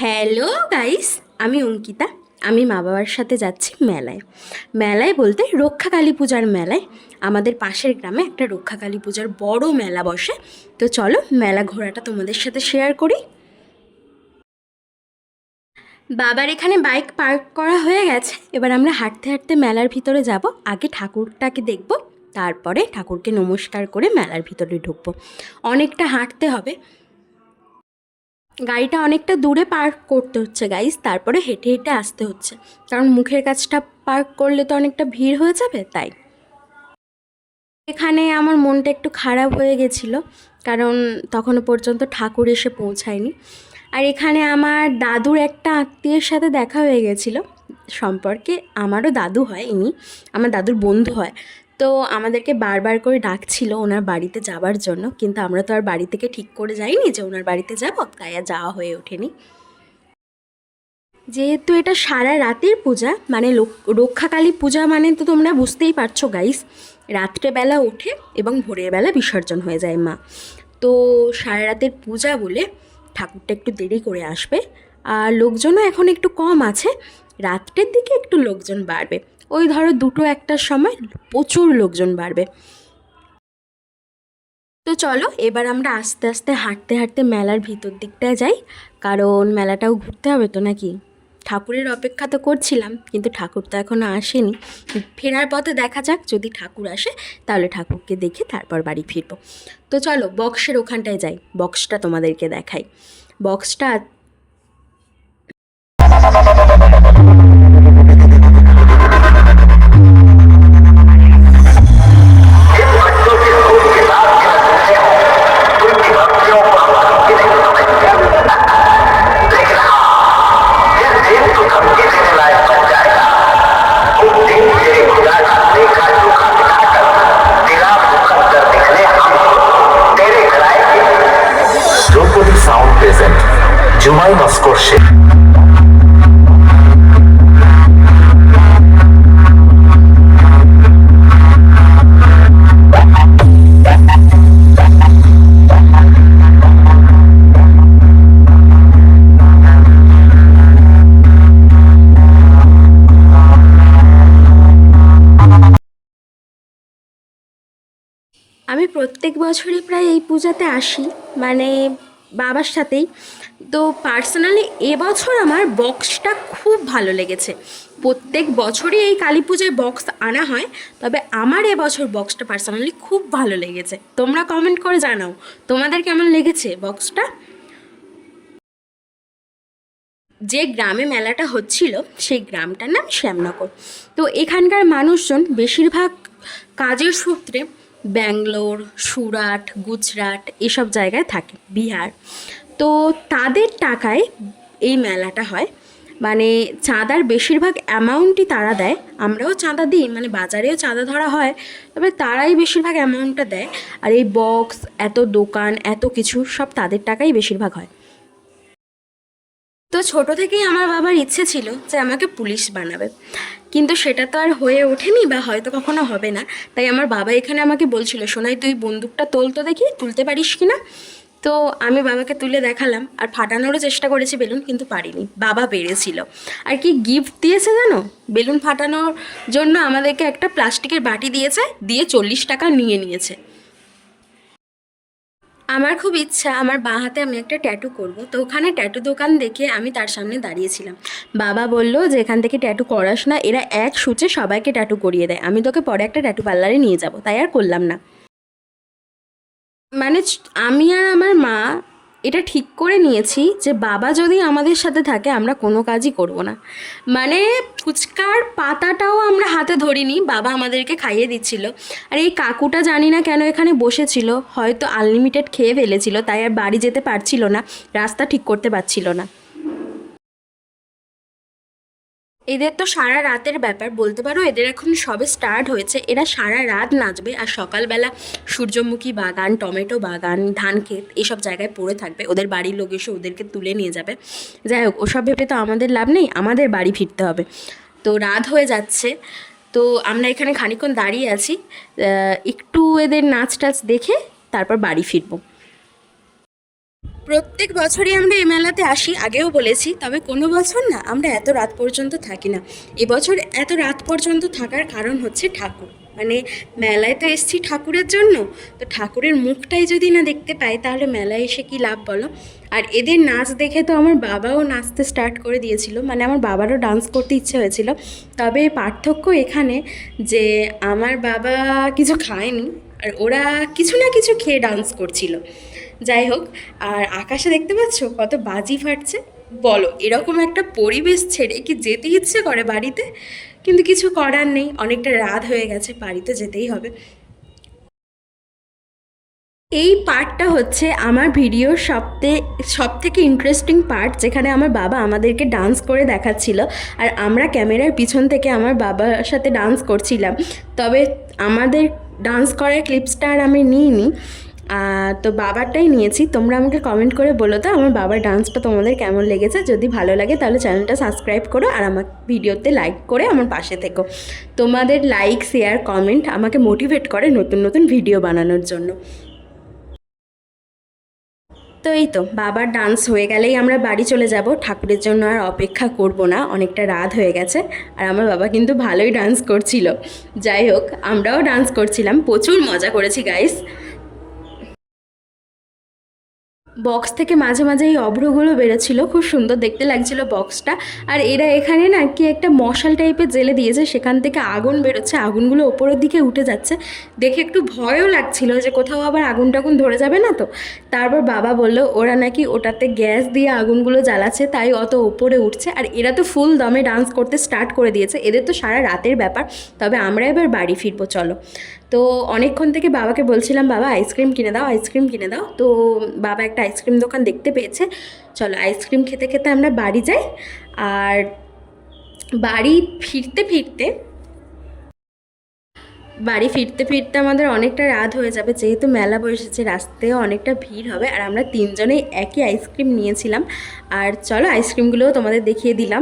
Hello guys, আমি অঙ্কিতা। আমি মা বাবার সাথে যাচ্ছি মেলায়। মেলায় বলতে রক্ষাকালী পূজার মেলায়। আমাদের পাশের গ্রামে একটা রক্ষাকালী পূজার বড় মেলা বসে। তো চলো মেলা ঘোরাটা তোমাদের সাথে শেয়ার করি। বাবার এখানে বাইক পার্ক করা হয়ে গেছে। এবার আমরা হাঁটতে হাঁটতে মেলার ভিতরে যাব। আগে ঠাকুরটাকে দেখব, তারপরে ঠাকুরকে নমস্কার করে মেলার ভিতরে ঢুকবো। অনেকটা হাঁটতে হবে, গাড়িটা অনেকটা দূরে পার্ক করতে হচ্ছে গাইস, তারপরে হেঁটে হেঁটে আসতে হচ্ছে, কারণ মুখের কাছটা পার্ক করলে তো অনেকটা ভিড় হয়ে যাবে। তাই এখানে আমার মনটা একটু খারাপ হয়ে গেছিলো, কারণ তখনও পর্যন্ত ঠাকুর এসে পৌঁছায়নি। আর এখানে আমার দাদুর একটা আত্মীয়ের সাথে দেখা হয়ে গেছিলো। সম্পর্কে আমারও দাদু হয়, ইনি আমার দাদুর বন্ধু হয়। তো আমাদেরকে বারবার করে ডাকছিল ওনার বাড়িতে যাবার জন্য, কিন্তু আমরা তো আর বাড়ি থেকে ঠিক করে যাইনি যে ওনার বাড়িতে যাব, তাই আর যাওয়া হয়ে ওঠেনি। যেহেতু এটা সারা রাতের পূজা, মানে রক্ষাকালী পূজা মানে তো তোমরা বুঝতেই পারছো গাইস, রাত্রেবেলা ওঠে এবং ভোরের বেলা বিসর্জন হয়ে যায় মা। তো সারা রাতের পূজা বলে ঠাকুরটা একটু দেরি করে আসবে। আর লোকজনও এখন একটু কম আছে, রাত্রের দিকে একটু লোকজন বাড়বে। ওই ধরো 2-1টার সময় প্রচুর লোকজন বাড়বে। তো চলো এবার আমরা আস্তে আস্তে হাঁটতে হাঁটতে মেলার ভিতর দিকটায় যাই, কারণ মেলাটাও ঘুরতে হবে তো নাকি। ঠাকুরের অপেক্ষা তো করছিলাম, কিন্তু ঠাকুর তো এখনও আসেনি। ফেরার পথে দেখা যাক, যদি ঠাকুর আসে তাহলে ঠাকুরকে দেখে তারপর বাড়ি ফিরবো। তো চলো বক্সের ওখানটায় যাই, বক্সটা তোমাদেরকে দেখাই। বক্সটা Sound present. Jumai Maskorche. আমি প্রত্যেক বছরই প্রায় এই পূজাতে আসি, মানে বাবার সাথেই। তো পার্সোনালি এবছর আমার বক্সটা খুব ভালো লেগেছে। প্রত্যেক বছরই এই কালী পূজায় বক্স আনা হয়, তবে আমার এবছর বক্সটা পার্সোনালি খুব ভালো লেগেছে। তোমরা কমেন্ট করে জানাও তোমাদের কেমন লেগেছে বক্সটা। যে গ্রামে মেলাটা হচ্ছিল সেই গ্রামটার নাম শ্যামনগর। তো এখানকার মানুষজন বেশিরভাগ কাজের সূত্রে ব্যাঙ্গালোর, সুরাট, গুজরাট এসব জায়গায় থাকে, বিহার। তো তাদের টাকায় এই মেলাটা হয়, মানে চাঁদার বেশিরভাগ অ্যামাউন্টই তারা দেয়। আমরাও চাঁদা দিই, মানে বাজারেও চাঁদা ধরা হয়, তবে তারাই বেশিরভাগ অ্যামাউন্টটা দেয়। আর এই বক্স, এত দোকান, এত কিছু সব তাদের টাকাই বেশিরভাগ হয়। তো ছোটো থেকেই আমার বাবার ইচ্ছে ছিল যে আমাকে পুলিশ বানাবে, কিন্তু সেটা তো আর হয়ে ওঠেনি, বা হয়তো কখনো হবে না। তাই আমার বাবা এখানে আমাকে বলছিল, সোনাই তুই বন্দুকটা তোল তো দেখি, তুলতে পারিস কি না। তো আমি বাবাকে তুলে দেখালাম, আর ফাটানোরও চেষ্টা করেছি বেলুন, কিন্তু পারিনি, বাবা পেরেছিল। আর কি গিফট দিয়েছে জানো, বেলুন ফাটানোর জন্য আমাদেরকে একটা প্লাস্টিকের বাটি দিয়েছে, দিয়ে 40 টাকা নিয়ে নিয়েছে। আমার খুব ইচ্ছা আমার বাঁ হাতে আমি একটা ট্যাটু করব। তো ওখানে ট্যাটু দোকান দেখে আমি তার সামনে দাঁড়িয়েছিলাম। বাবা বলল যে এখান থেকে ট্যাটু করাস না, এরা এক সূচে সবাইকে ট্যাটু করিয়ে দেয়, আমি তোকে পরে একটা ট্যাটু পার্লারে নিয়ে যাব। তাই আর করলাম না। মানে আমি আর আমার মা এটা ঠিক করে নিয়েছি যে বাবা যদি আমাদের সাথে থাকে আমরা কোনো কাজই করব না। মানে ফুচকার পাতাটাও আমরা হাতে ধরিনি, বাবা আমাদেরকে খাইয়ে দিচ্ছিল। আর এই কাকুটা জানি না কেন এখানে বসেছিল, হয়তো আনলিমিটেড খেয়ে ফেলেছিল, তাই আর বাড়ি যেতে পারছিল না, রাস্তা ঠিক করতে পারছিল না। এদের তো সারা রাতের ব্যাপার বলতে পারো, এদের এখন সবে স্টার্ট হয়েছে, এরা সারা রাত নাচবে। আর সকালবেলা সূর্যমুখী বাগান, টমেটো বাগান, ধান ক্ষেত এসব জায়গায় পড়ে থাকবে, ওদের বাড়ির লোক এসে ওদেরকে তুলে নিয়ে যাবে। যাই হোক, ওসব ভেবে তো আমাদের লাভ নেই, আমাদের বাড়ি ফিরতে হবে। তো রাত হয়ে যাচ্ছে, তো আমরা এখানে খানিকক্ষণ দাঁড়িয়ে আছি, একটু এদের নাচ টাচ দেখে তারপর বাড়ি ফিরবো। প্রত্যেক বছরই আমরা এই মেলাতে আসি, আগেও বলেছি, তবে কোনো বছর না আমরা এত রাত পর্যন্ত থাকি না। এবছর এত রাত পর্যন্ত থাকার কারণ হচ্ছে ঠাকুর, মানে মেলায় তো এসছি ঠাকুরের জন্য, তো ঠাকুরের মুখটাই যদি না দেখতে পাই তাহলে মেলায় এসে কী লাভ বলো। আর এদের নাচ দেখে তো আমার বাবাও নাচতে স্টার্ট করে দিয়েছিল, মানে আমার বাবারও ডান্স করতে ইচ্ছে হয়েছিল। তবে পার্থক্য এখানে যে আমার বাবা কিছু খায়নি আর ওরা কিছু না কিছু খেয়ে ডান্স করছিল। যাই হোক, আর আকাশে দেখতে পাচ্ছ কত বাজি ফাটছে। বলো, এরকম একটা পরিবেশ ছেড়ে কি যেতে ইচ্ছে করে বাড়িতে? কিন্তু কিছু করার নেই, অনেকটা রাত হয়ে গেছে, বাড়িতে যেতেই হবে। এই পার্টটা হচ্ছে আমার ভিডিওর সব থেকে ইন্টারেস্টিং পার্ট, যেখানে আমার বাবা আমাদেরকে ডান্স করে দেখাচ্ছিল আর আমরা ক্যামেরার পিছন থেকে আমার বাবার সাথে ডান্স করছিলাম। তবে আমাদের ডান্স করার ক্লিপসটা আর আমি নিইনি, তো বাবারটাই নিয়েছি। তোমরা আমাকে কমেন্ট করে বলো তো আমার বাবার ডান্সটা তোমাদের কেমন লেগেছে। যদি ভালো লাগে তাহলে চ্যানেলটা সাবস্ক্রাইব করো আর আমার ভিডিওতে লাইক করে আমার পাশে থেকো। তোমাদের লাইক, শেয়ার, কমেন্ট আমাকে মোটিভেট করে নতুন নতুন ভিডিও বানানোর জন্য। তো এই তো বাবার ডান্স হয়ে গেলেই আমরা বাড়ি চলে যাব, ঠাকুরের জন্য আর অপেক্ষা করব না, অনেকটা রাত হয়ে গেছে। আর আমার বাবা কিন্তু ভালোই ডান্স করছিল। যাই হোক, আমরাও ডান্স করছিলাম, প্রচুর মজা করেছি গাইস। বক্স থেকে মাঝে মাঝে এই অভ্রগুলো বেরোচ্ছিল, খুব সুন্দর দেখতে লাগছিল বক্সটা। আর এরা এখানে না কি একটা মশাল টাইপের জেলে দিয়েছে, সেখান থেকে আগুন বেরোচ্ছে, আগুনগুলো ওপরের দিকে উঠে যাচ্ছে। দেখে একটু ভয়ও লাগছিল যে কোথাও আবার আগুন টাগুন ধরে যাবে না তো। তারপর বাবা বলল ওরা নাকি ওটাতে গ্যাস দিয়ে আগুনগুলো জ্বালাচ্ছে, তাই অত ওপরে উঠছে। আর এরা তো ফুল দমে ডান্স করতে স্টার্ট করে দিয়েছে, এদের তো সারা রাতের ব্যাপার। তবে আমরা এবার বাড়ি ফিরবো, চলো। তো অনেকক্ষণ থেকে বাবাকে বলছিলাম বাবা আইসক্রিম কিনে দাও, আইসক্রিম কিনে দাও। তো বাবা একটা আইসক্রিম দোকান দেখতে পেয়েছে, চলো আইসক্রিম খেতে খেতে আমরা বাড়ি যাই। আর বাড়ি ফিরতে ফিরতে আমাদের অনেকটা রাত হয়ে যাবে, যেহেতু মেলা বসেছে, রাস্তাতেও অনেকটা ভিড় হবে। আর আমরা তিনজনেই একই আইসক্রিম নিয়েছিলাম। আর চলো আইসক্রিমগুলোও তোমাদের দেখিয়ে দিলাম।